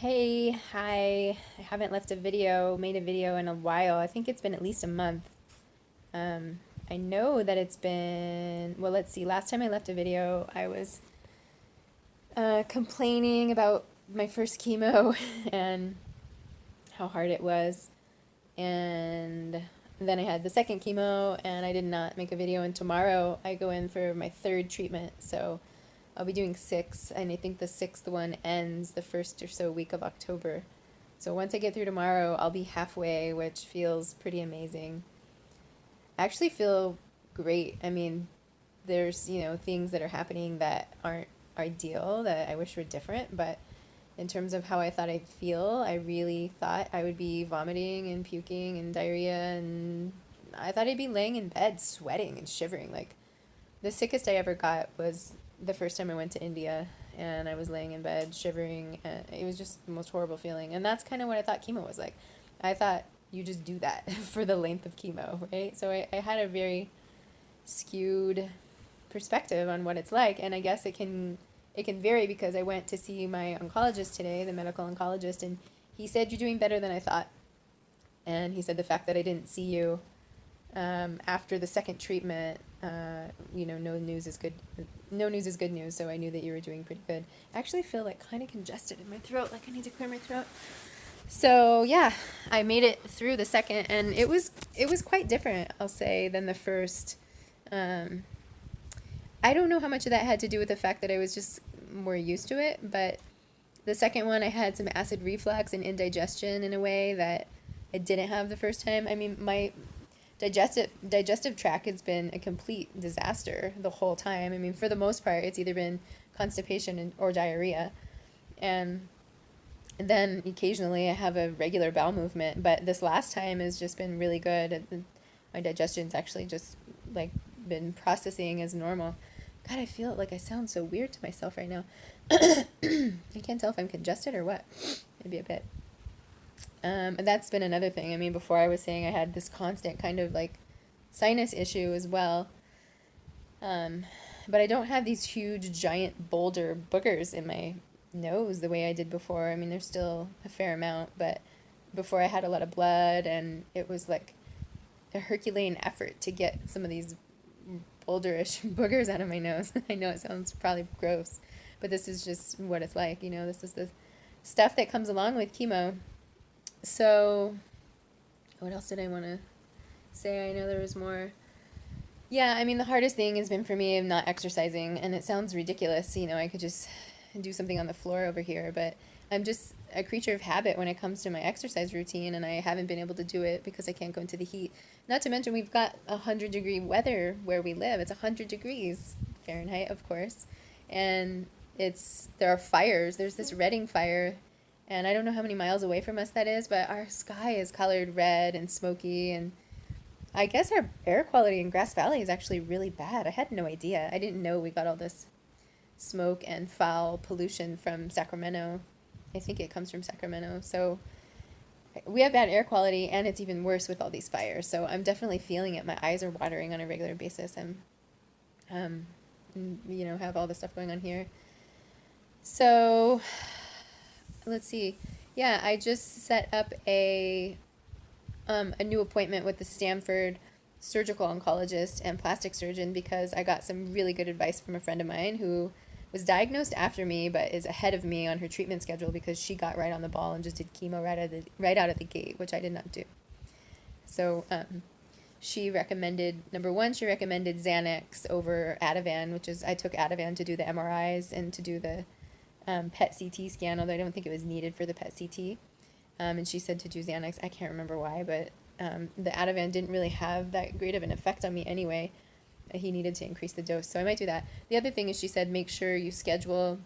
Hi. I haven't made a video in a while. I think it's been at least a month. Um, I know that it's been, well, let's see. Last time I left a video, I was complaining about my first chemo and how hard it was. And then I had the second chemo, and I did not make a video. And tomorrow I go in for my third treatment. So I'll be doing six, and I think the sixth one ends the first or so week of October. So once I get through tomorrow, I'll be halfway, which feels pretty amazing. I actually feel great. I mean, there's, things that are happening that aren't ideal that I wish were different, but in terms of how I thought I'd feel, I really thought I would be vomiting and puking and diarrhea, and I thought I'd be laying in bed sweating and shivering. Like, the sickest I ever got was the first time I went to India, and I was laying in bed shivering, and it was just the most horrible feeling. And that's kind of what I thought chemo was like. I thought you just do that for the length of chemo, right? So I had a very skewed perspective on what it's like, and I guess it can vary because I went to see my oncologist today, the medical oncologist, and he said you're doing better than I thought. And he said the fact that I didn't see you after the second treatment, no news is good. No news is good news. So I knew that you were doing pretty good. I actually feel like kind of congested in my throat, like I need to clear my throat. So yeah, I made it through the second, and it was quite different, I'll say, than the first. Um, I don't know how much of that had to do with the fact that I was just more used to it, but the second one I had some acid reflux and indigestion in a way that I didn't have the first time. I mean, my digestive tract has been a complete disaster the whole time. I mean, for the most part, it's either been constipation or diarrhea, and then occasionally I have a regular bowel movement. But this last time has just been really good. My digestion's actually just like been processing as normal. God, I feel like I sound so weird to myself right now. I can't tell if I'm congested or what. Maybe a bit. And that's been another thing. I mean, before I was saying I had this constant kind of like sinus issue as well. Um, but I don't have these huge, giant boulder boogers in my nose the way I did before. I mean, there's still a fair amount, but before I had a lot of blood, and it was like a Herculean effort to get some of these boulderish boogers out of my nose. I know it sounds probably gross, but this is just what it's like. This is the stuff that comes along with chemo. So, what else did I want to say? I know there was more. Yeah, I mean, the hardest thing has been for me not exercising, and it sounds ridiculous. I could just do something on the floor over here, but I'm just a creature of habit when it comes to my exercise routine, and I haven't been able to do it because I can't go into the heat. Not to mention, we've got 100-degree weather where we live. It's 100 degrees Fahrenheit, of course, and there are fires. There's this Redding fire, and I don't know how many miles away from us that is, but our sky is colored red and smoky, and I guess our air quality in Grass Valley is actually really bad. I had no idea. I didn't know we got all this smoke and foul pollution from Sacramento. I think it comes from Sacramento. So we have bad air quality, and it's even worse with all these fires. So I'm definitely feeling it. My eyes are watering on a regular basis. Um, have all this stuff going on here. So let's see. Yeah, I just set up a new appointment with the Stanford surgical oncologist and plastic surgeon because I got some really good advice from a friend of mine who was diagnosed after me but is ahead of me on her treatment schedule because she got right on the ball and just did chemo right out of the gate, which I did not do. So she recommended, number one, she recommended Xanax over Ativan, which is, I took Ativan to do the MRIs and to do the PET CT scan, although I don't think it was needed for the PET CT. And she said to do Xanax. I can't remember why, but the Ativan didn't really have that great of an effect on me anyway. He needed to increase the dose, so I might do that. The other thing is she said make sure you schedule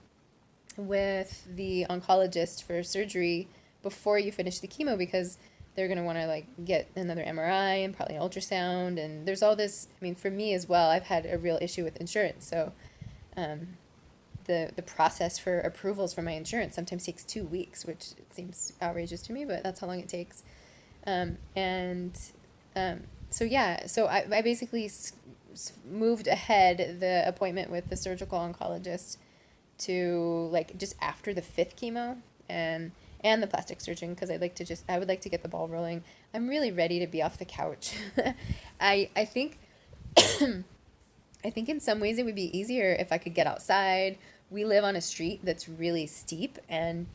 with the oncologist for surgery before you finish the chemo because they're going to want to like get another MRI and probably an ultrasound, and there's all this. I mean, for me as well, I've had a real issue with insurance, so the process for approvals from my insurance sometimes takes 2 weeks, which seems outrageous to me, but that's how long it takes. And so yeah, so I basically moved ahead the appointment with the surgical oncologist to like just after the fifth chemo, and and the plastic surgeon, because I would like to get the ball rolling. I'm really ready to be off the couch. I think I think in some ways it would be easier if I could get outside. We live on a street that's really steep, and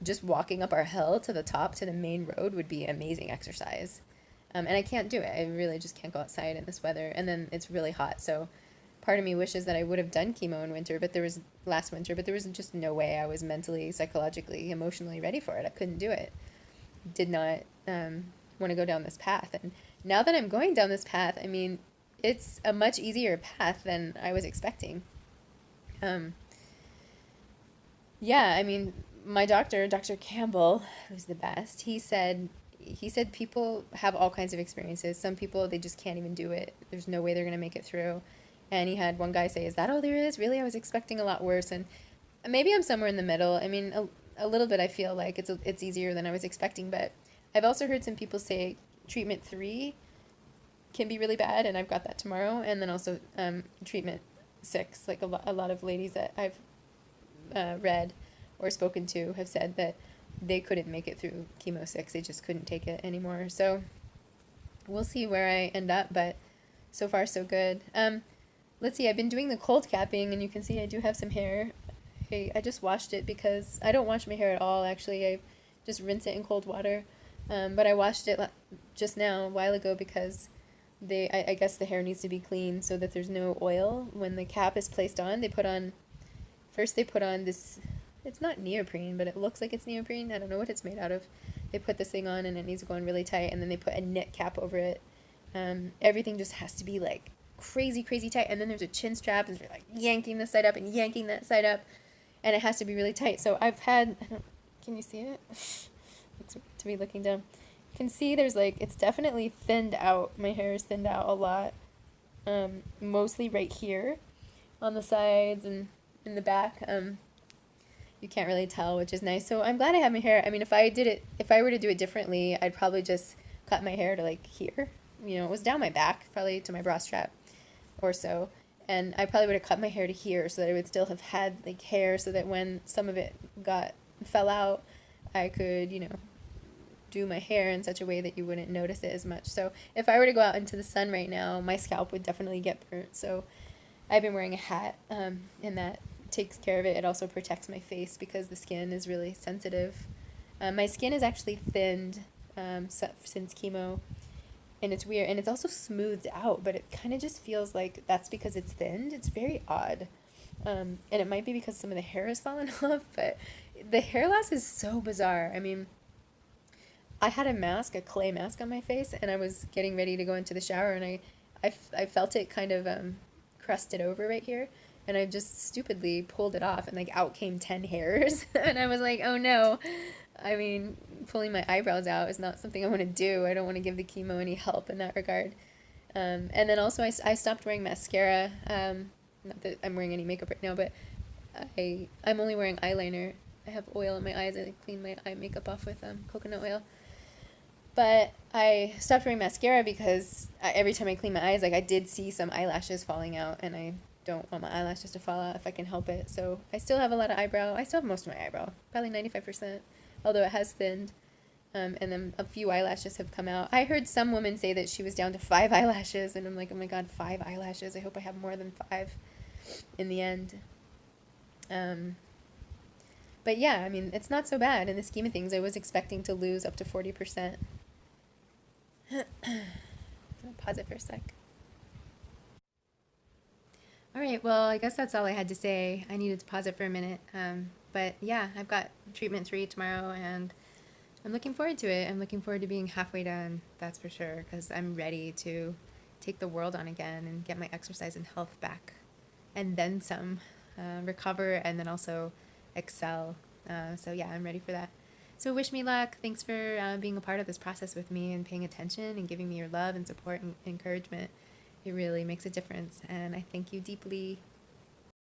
just walking up our hill to the top to the main road would be amazing exercise. And I can't do it. I really just can't go outside in this weather. And then it's really hot. So part of me wishes that I would have done chemo in winter, but last winter, but there was just no way I was mentally, psychologically, emotionally ready for it. I couldn't do it. Did not want to go down this path. And now that I'm going down this path, I mean, it's a much easier path than I was expecting. Yeah, I mean, my doctor, Dr. Campbell, who's the best, he said people have all kinds of experiences. Some people, they just can't even do it. There's no way they're going to make it through. And he had one guy say, "Is that all there is? Really? I was expecting a lot worse." And maybe I'm somewhere in the middle. I mean, a little bit I feel like it's easier than I was expecting, but I've also heard some people say treatment 3 can be really bad, and I've got that tomorrow. And then also treatment 6, like a lot of ladies that I've read or spoken to have said that they couldn't make it through chemo 6. They just couldn't take it anymore. So we'll see where I end up, but so far so good. Let's see, I've been doing the cold capping, and you can see I do have some hair. I just washed it because I don't wash my hair at all, actually. I just rinse it in cold water. But I washed it just now, a while ago, because I guess the hair needs to be clean so that there's no oil. When the cap is placed on, first they put on this, it's not neoprene, but it looks like it's neoprene. I don't know what it's made out of. They put this thing on, and it needs to go on really tight, and then they put a knit cap over it. Everything just has to be like crazy, crazy tight. And then there's a chin strap, and they're like yanking this side up and yanking that side up, and it has to be really tight. So can you see it? Looks to be looking down. You can see there's it's definitely thinned out. My hair is thinned out a lot. Mostly right here on the sides and in the back. You can't really tell, which is nice. So I'm glad I have my hair. I mean, if I were to do it differently, I'd probably just cut my hair to here. It was down my back, probably to my bra strap or so. And I probably would have cut my hair to here so that I would still have had hair, so that when some of it fell out, I could, do my hair in such a way that you wouldn't notice it as much. So if I were to go out into the sun right now, my scalp would definitely get burnt. So I've been wearing a hat, and that takes care of it. It also protects my face because the skin is really sensitive. My skin is actually thinned since chemo, and it's weird. And it's also smoothed out, but it kind of just feels like that's because it's thinned. It's very odd. And it might be because some of the hair has fallen off, but the hair loss is so bizarre. I mean, I had a clay mask on my face, and I was getting ready to go into the shower, and I felt it kind of crusted over right here, and I just stupidly pulled it off, and out came 10 hairs, and I was like, oh no. I mean, pulling my eyebrows out is not something I want to do. I don't want to give the chemo any help in that regard. And then also I stopped wearing mascara. Not that I'm wearing any makeup right now, but I'm only wearing eyeliner. I have oil in my eyes. I clean my eye makeup off with coconut oil. But I stopped wearing mascara because every time I clean my eyes, I did see some eyelashes falling out, and I don't want my eyelashes to fall out if I can help it. So I still have a lot of eyebrow. I still have most of my eyebrow, probably 95%, although it has thinned. And then a few eyelashes have come out. I heard some woman say that she was down to 5 eyelashes, and I'm like, oh my god, 5 eyelashes. I hope I have more than 5 in the end. But yeah, I mean, it's not so bad in the scheme of things. I was expecting to lose up to 40%. I'll pause it for a sec. All right, well, I guess that's all I had to say. I needed to pause it for a minute. But yeah, I've got treatment 3 tomorrow, and I'm looking forward to it. I'm looking forward to being halfway done, that's for sure, because I'm ready to take the world on again and get my exercise and health back. And then some. Recover, and then also excel. So yeah, I'm ready for that. So wish me luck. Thanks for being a part of this process with me and paying attention and giving me your love and support and encouragement. It really makes a difference, and I thank you deeply.